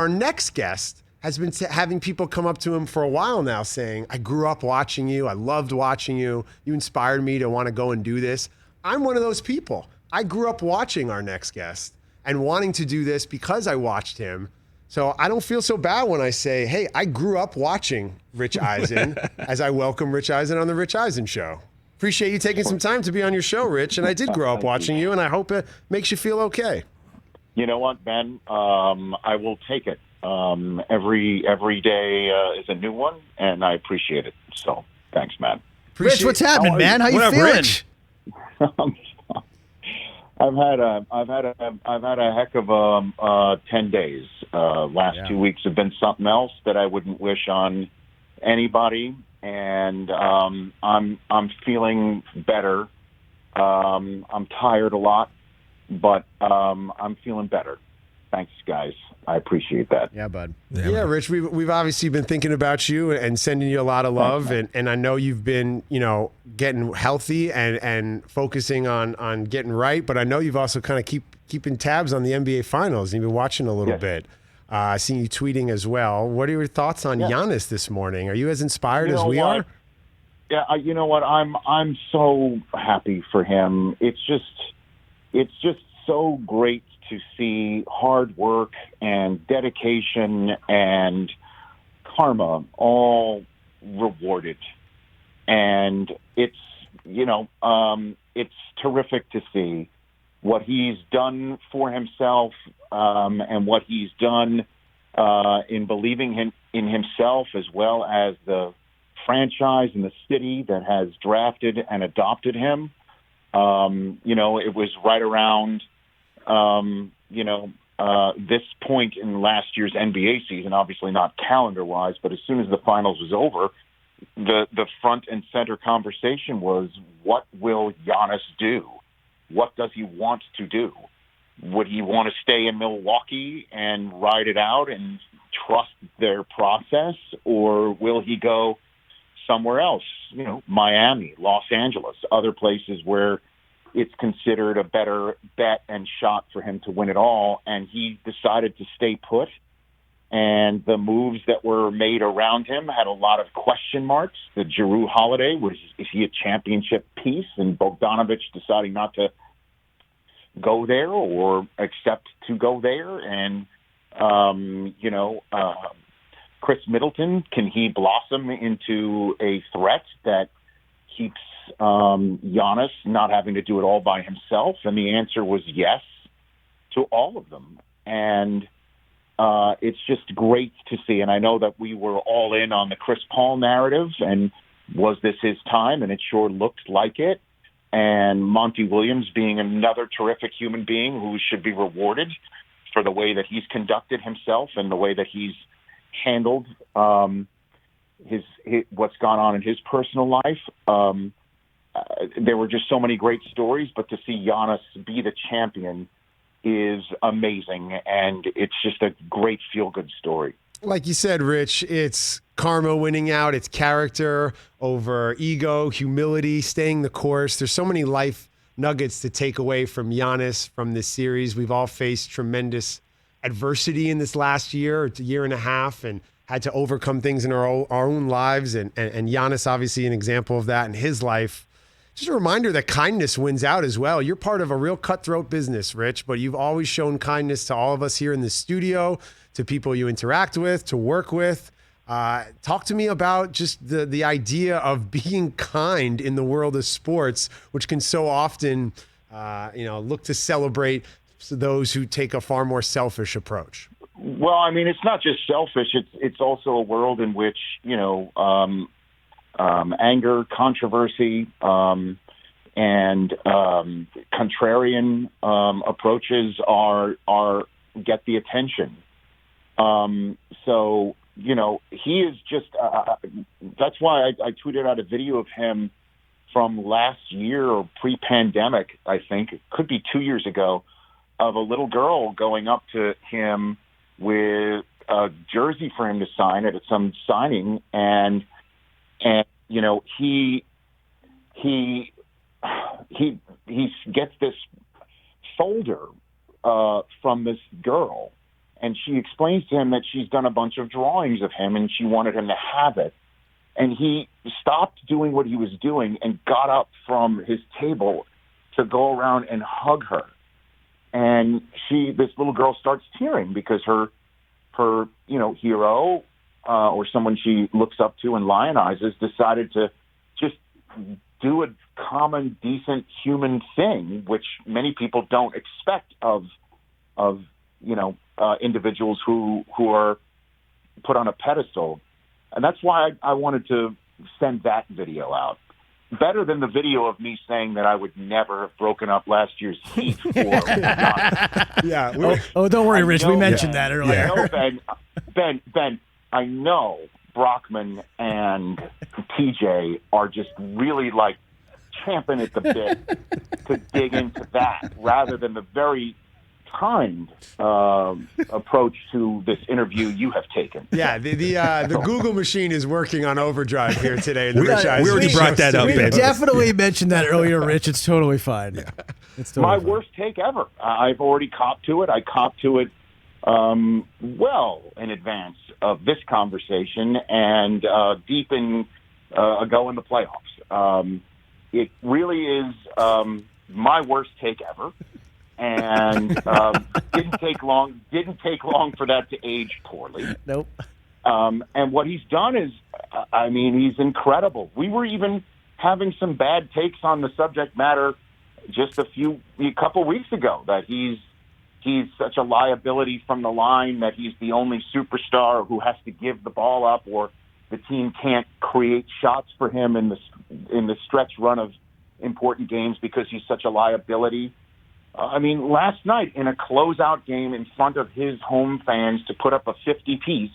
Our next guest has been having people come up to him for a while now saying, I grew up watching you. I loved watching you. You inspired me to want to go and do this. I'm one of those people. I grew up watching our next guest and wanting to do this because I watched him. So I don't feel so bad when I say, hey, I grew up watching Rich Eisen as I welcome Rich Eisen on the Rich Eisen Show. Appreciate you taking some time to be on your show, Rich. And I did grow up watching you, and I hope it makes you feel okay. You know what, Ben? I will take it. Every day is a new one, and I appreciate it. So thanks, man. Rich, what's happening, man? How you feeling? Rich? I've had a heck of 10 days. Last 2 weeks have been something else that I wouldn't wish on anybody, and I'm feeling better. I'm tired a lot, but I'm feeling better. Thanks, guys. I appreciate that. Yeah, bud. Yeah, Rich, we've obviously been thinking about you and sending you a lot of love. And I know you've been, getting healthy and focusing on getting right. But I know you've also kind of keeping tabs on the NBA Finals. You've been watching a little bit. Seeing you tweeting as well. What are your thoughts on Giannis this morning? Are you as inspired as we are? Yeah, you know what? I'm so happy for him. It's just so great to see hard work and dedication and karma all rewarded. And it's terrific to see what he's done for himself and what he's done in believing in himself, as well as the franchise and the city that has drafted and adopted him. It was right around this point in last year's NBA season, obviously not calendar-wise, but as soon as the finals was over, the front and center conversation was, what will Giannis do? What does he want to do? Would he want to stay in Milwaukee and ride it out and trust their process, or will he go somewhere else? Miami, Los Angeles, other places where it's considered a better bet and shot for him to win it all. And he decided to stay put. And the moves that were made around him had a lot of question marks. The Jrue Holiday, is he a championship piece? And Bogdanovich deciding not to go there or accept to go there. And, Chris Middleton, can he blossom into a threat that keeps Giannis not having to do it all by himself? And the answer was yes to all of them. And it's just great to see. And I know that we were all in on the Chris Paul narrative, and was this his time? And it sure looked like it. And Monty Williams being another terrific human being who should be rewarded for the way that he's conducted himself and the way that he's handled his what's gone on in his personal life. There were just so many great stories, but to see Giannis be the champion is amazing, and it's just a great feel-good story. Like you said, Rich, it's karma winning out, it's character over ego, humility, staying the course. There's so many life nuggets to take away from Giannis from this series. We've all faced tremendous adversity in this last year or year and a half, and had to overcome things in our own lives. And Giannis, obviously, an example of that in his life. Just a reminder that kindness wins out as well. You're part of a real cutthroat business, Rich, but you've always shown kindness to all of us here in the studio, to people you interact with, to work with. Talk to me about just the idea of being kind in the world of sports, which can so often, look to celebrate those who take a far more selfish approach. Well, I mean, it's not just selfish. It's also a world in which, anger, controversy, and contrarian approaches get the attention. So, he is just. That's why I tweeted out a video of him from last year or pre-pandemic. I think it could be 2 years ago, of a little girl going up to him with a jersey for him to sign at some signing, and he gets this folder from this girl, and she explains to him that she's done a bunch of drawings of him, and she wanted him to have it. And he stopped doing what he was doing and got up from his table to go around and hug her. And this little girl starts tearing because her hero or someone she looks up to and lionizes decided to just do a common, decent human thing, which many people don't expect of individuals who are put on a pedestal. And that's why I wanted to send that video out. Better than the video of me saying that I would never have broken up last year's Heat. Yeah. Don't worry, Rich. We mentioned that earlier. I know, Ben, I know Brockman and TJ are just really like champing at the bit to dig into that rather than the very kind approach to this interview you have taken. Yeah, the Google machine is working on overdrive here today. We already brought that up, We Ben. definitely mentioned that earlier, Rich. It's totally fine. Yeah. It's totally My fine. worst take ever. I've already copped to it. I copped to it well in advance of this conversation and deep in ago in the playoffs. It really is my worst take ever. And didn't take long for that to age poorly. Nope. And what he's done is, he's incredible. We were even having some bad takes on the subject matter just a couple weeks ago that he's such a liability from the line, that he's the only superstar who has to give the ball up, or the team can't create shots for him in the stretch run of important games because he's such a liability. Last night in a closeout game in front of his home fans to put up a 50-piece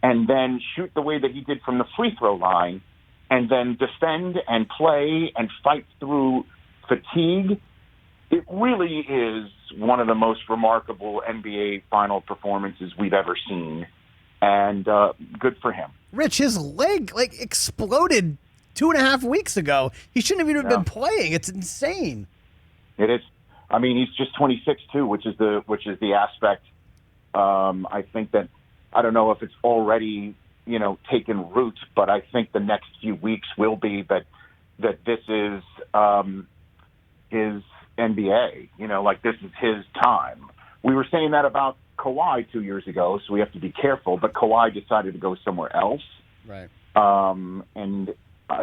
and then shoot the way that he did from the free throw line and then defend and play and fight through fatigue, it really is one of the most remarkable NBA final performances we've ever seen. And good for him. Rich, his leg exploded 2.5 weeks ago. He shouldn't have even been playing. It's insane. It is. He's just 26 too, which is the aspect. I think that I don't know if it's already taken root, but I think the next few weeks will be that this is his NBA. This is his time. We were saying that about Kawhi 2 years ago, so we have to be careful. But Kawhi decided to go somewhere else, right? And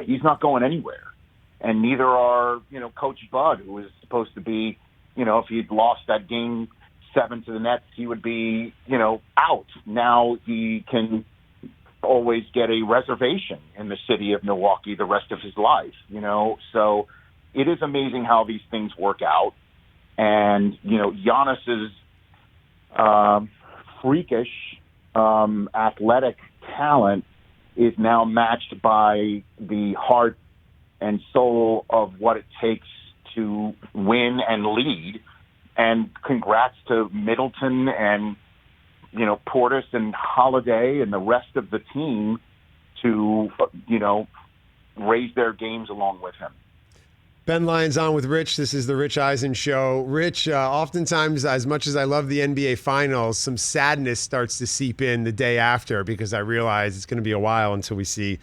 he's not going anywhere, and neither are Coach Bud, who was supposed to be. If he'd lost that game 7 to the Nets, he would be, out. Now he can always get a reservation in the city of Milwaukee the rest of his life, So it is amazing how these things work out. And, Giannis's freakish athletic talent is now matched by the heart and soul of what it takes to win and lead. And congrats to Middleton and Portis and Holiday and the rest of the team to raise their games along with him. Ben Lyons on with Rich. This is the Rich Eisen Show. Rich, oftentimes, as much as I love the NBA Finals, some sadness starts to seep in the day after because I realize it's going to be a while until we see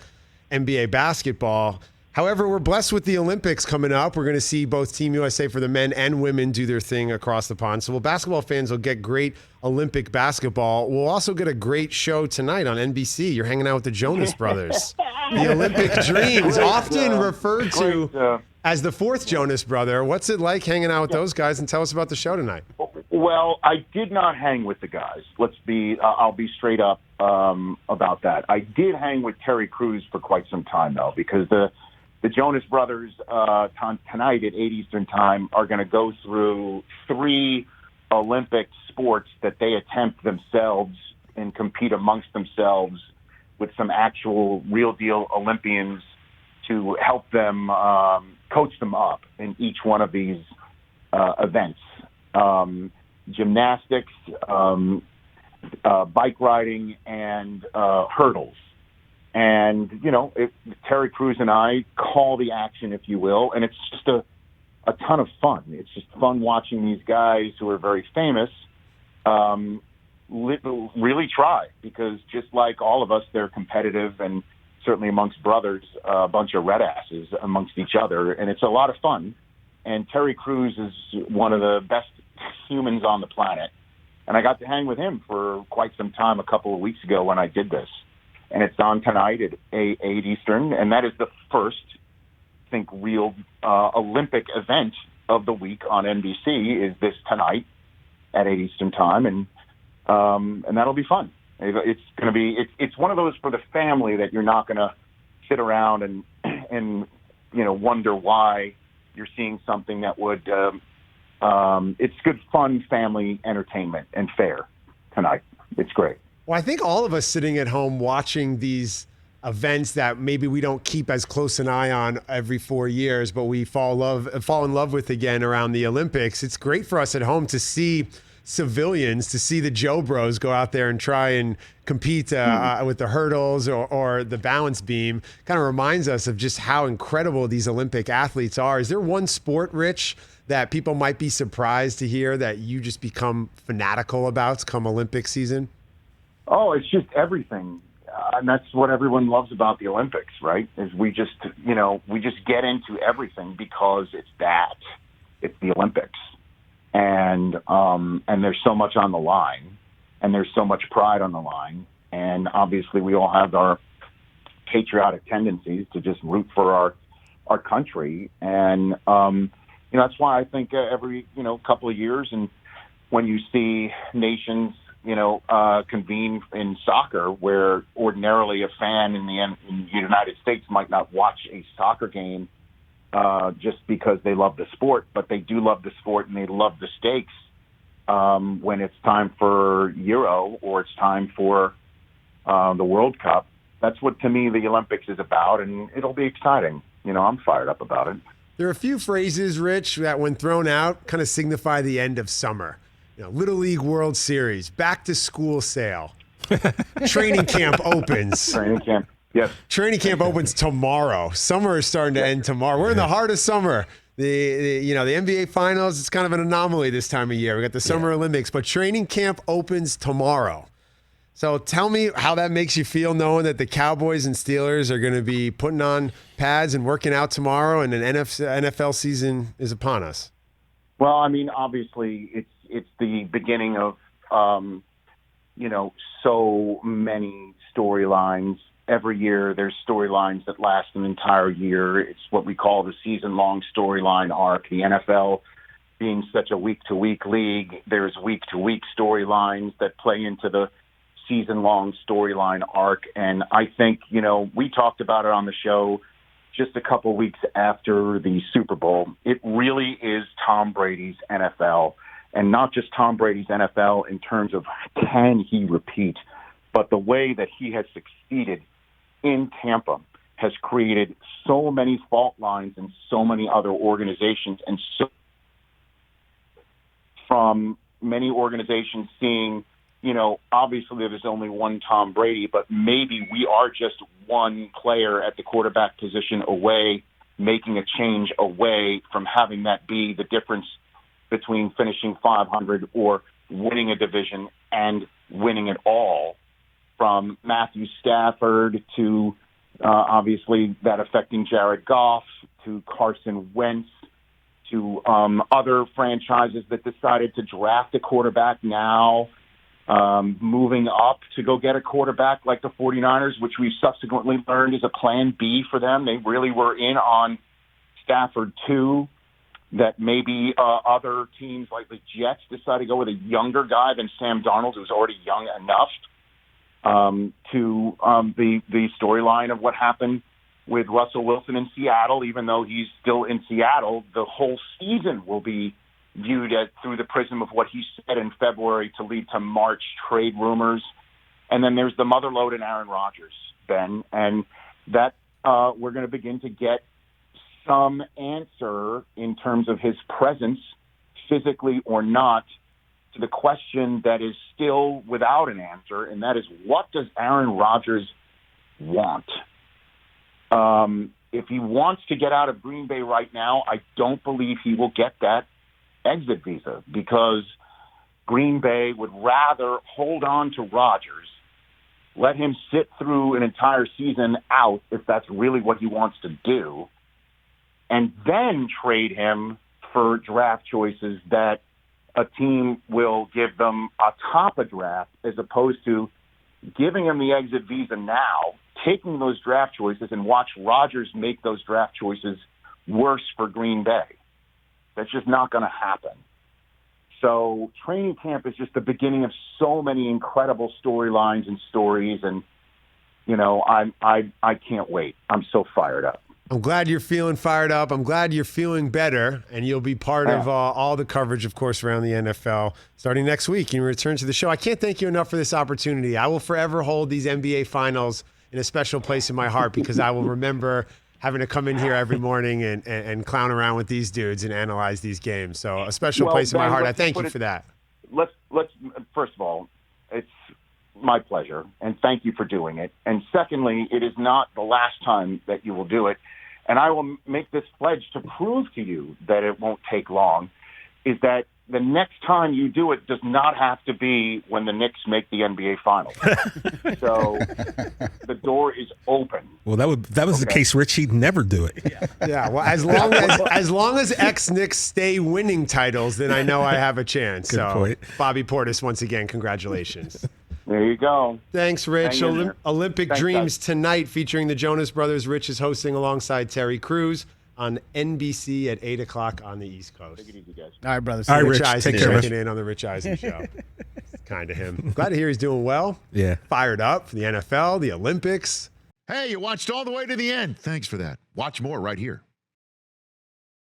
NBA basketball. However, we're blessed with the Olympics coming up. We're going to see both Team USA for the men and women do their thing across the pond. So basketball fans will get great Olympic basketball. We'll also get a great show tonight on NBC. You're hanging out with the Jonas Brothers. The Olympic Dreams, often referred to as the fourth Jonas brother. What's it like hanging out with those guys? And tell us about the show tonight. Well, I did not hang with the guys. I'll be straight up about that. I did hang with Terry Crews for quite some time, though, because the Jonas Brothers tonight at 8 Eastern Time are going to go through 3 Olympic sports that they attempt themselves and compete amongst themselves with some actual real-deal Olympians to help them coach them up in each one of these events. Gymnastics, bike riding, and hurdles. And, Terry Crews and I call the action, if you will, and it's just a ton of fun. It's just fun watching these guys who are very famous really try, because just like all of us, they're competitive, and certainly amongst brothers, a bunch of red asses amongst each other, and it's a lot of fun. And Terry Crews is one of the best humans on the planet, and I got to hang with him for quite some time a couple of weeks ago when I did this. And it's on tonight at 8 Eastern, and that is the first, I think, real Olympic event of the week on NBC is this tonight at 8 Eastern time, and that'll be fun. It's going to be it's one of those for the family that you're not going to sit around and wonder why you're seeing something that would it's good fun family entertainment and fair tonight. It's great. Well, I think all of us sitting at home watching these events that maybe we don't keep as close an eye on every 4 years, but we fall in love with again around the Olympics. It's great for us at home to see civilians, to see the Joe Bros go out there and try and compete with the hurdles or the balance beam. Kind of reminds us of just how incredible these Olympic athletes are. Is there one sport, Rich, that people might be surprised to hear that you just become fanatical about come Olympic season? Oh, it's just everything. And that's what everyone loves about the Olympics, right? Is we just get into everything because it's the Olympics. And there's so much on the line, and there's so much pride on the line. And obviously we all have our patriotic tendencies to just root for our country. And, that's why I think every, couple of years, and when you see nations, convene in soccer, where ordinarily a fan in the United States might not watch a soccer game just because they love the sport, but they do love the sport and they love the stakes when it's time for Euro or it's time for the World Cup. That's what, to me, the Olympics is about, and it'll be exciting. I'm fired up about it. There are a few phrases, Rich, that when thrown out kind of signify the end of summer. Little League World Series, back to school sale, training camp opens. Training camp, yes. Training camp opens tomorrow. Summer is starting to end tomorrow. We're in the heart of summer. The NBA Finals, it's kind of an anomaly this time of year. We got the Summer Olympics, but training camp opens tomorrow. So tell me how that makes you feel, knowing that the Cowboys and Steelers are going to be putting on pads and working out tomorrow, and an NFL season is upon us. Well, I mean, obviously, it's the beginning of, so many storylines. Every year there's storylines that last an entire year. It's what we call the season-long storyline arc. The NFL being such a week-to-week league, there's week-to-week storylines that play into the season-long storyline arc. And I think, we talked about it on the show just a couple weeks after the Super Bowl. It really is Tom Brady's NFL, and not just Tom Brady's NFL in terms of can he repeat, but the way that he has succeeded in Tampa has created so many fault lines in so many other organizations, and so from many organizations seeing, obviously there's only one Tom Brady, but maybe we are just one player at the quarterback position away, making a change away from having that be the difference between finishing 500 or winning a division and winning it all. From Matthew Stafford to obviously that affecting Jared Goff, to Carson Wentz, to other franchises that decided to draft a quarterback now, moving up to go get a quarterback like the 49ers, which we subsequently learned is a plan B for them. They really were in on Stafford too. That maybe other teams like the Jets decided to go with a younger guy than Sam Darnold, who's already young enough, to the storyline of what happened with Russell Wilson in Seattle. Even though he's still in Seattle, the whole season will be viewed through the prism of what he said in February to lead to March trade rumors. And then there's the motherlode in Aaron Rodgers, Ben, and that we're going to begin to get some answer in terms of his presence, physically or not, to the question that is still without an answer, and that is, what does Aaron Rodgers want? If he wants to get out of Green Bay right now, I don't believe he will get that exit visa, because Green Bay would rather hold on to Rodgers, let him sit through an entire season out if that's really what he wants to do, and then trade him for draft choices that a team will give them atop a draft, as opposed to giving him the exit visa now, taking those draft choices, and watch Rodgers make those draft choices worse for Green Bay. That's just not going to happen. So training camp is just the beginning of so many incredible storylines and stories, and I can't wait. I'm so fired up. I'm glad you're feeling fired up. I'm glad you're feeling better, and you'll be part of all the coverage, of course, around the NFL starting next week. You return to the show. I can't thank you enough for this opportunity. I will forever hold these NBA Finals in a special place in my heart because I will remember having to come in here every morning and clown around with these dudes and analyze these games. So a special place in my heart. I thank you for that. Let's first of all, it's my pleasure, and thank you for doing it. And secondly, it is not the last time that you will do it. And I will make this pledge to prove to you that it won't take long, is that the next time you do it does not have to be when the Knicks make the NBA Finals. So the door is open. Well, that was the case, Rich. He'd never do it. Yeah. Well, as long as ex-Knicks stay winning titles, then I know I have a chance. Good point. Bobby Portis, once again, congratulations. There you go. Thanks, Rich. Olympic Thanks, Dreams guys. Tonight, featuring the Jonas Brothers. Rich is hosting alongside Terry Crews on NBC at 8 o'clock on the East Coast. Take it easy, guys. All right, brothers. All right, Rich Rich. Eisen Take care, checking in on the Rich Eisen Show. Kind of him. Glad to hear he's doing well. Yeah. Fired up for the NFL, the Olympics. Hey, you watched all the way to the end. Thanks for that. Watch more right here.